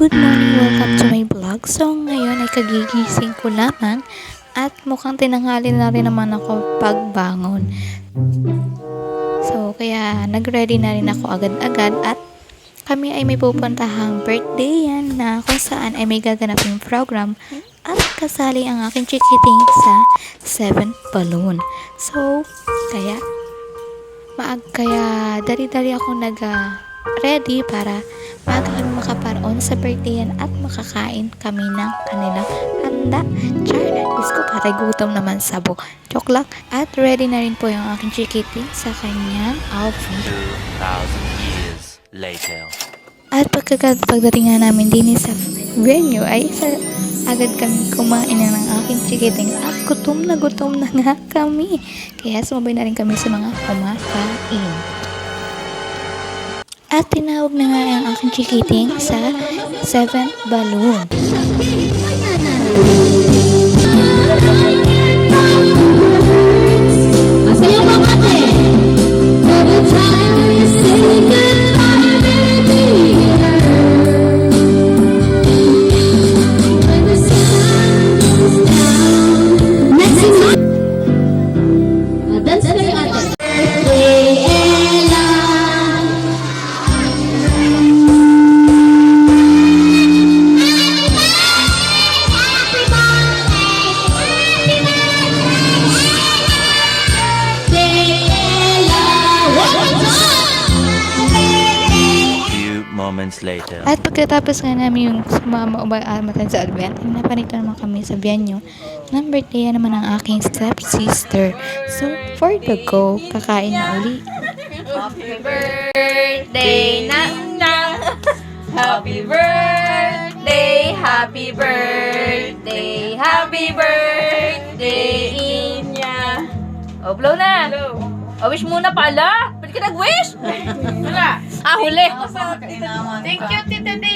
Good morning, welcome to my vlog. So ngayon ay kagigising ko lamang at mukhang tinanghali na rin naman ako pagbangon. So kaya nag-ready na rin ako agad-agad at kami ay may pupuntahang birthday yan na kung saan ay may gaganaping program at kasali ang aking chikiting sa 7th balloon. So kaya dali-dali ako ready para maaga kami makaparoon sa birthday yan at makakain kami ng kanilang handa. Char, Diyos ko, parang gutom naman sabo. Joke lang. At ready na rin po yung aking chikiting sa kanyang outfit. 2,000 years later. At pagdating nga namin din sa venue ay agad kami kumain na ng aking chikiting at gutom na nga kami. Kaya sumabay na rin kami sa mga kumakain. At tinawag na nga ang aking chikiting sa 7th balloon. Moments later. At pagkatapos nga namin yung sumama matan sa advent, napanito naman kami sa venue ng birthday naman ng aking stepsister. So, for the go, kakain na uli. Happy birthday, Nang Nang! Happy birthday, happy birthday, happy birthday, Inya! O, blow na! O, wish muna pala! Pwede ka nag-wish? Wala! Ah, huli! Thank you, Tita Day!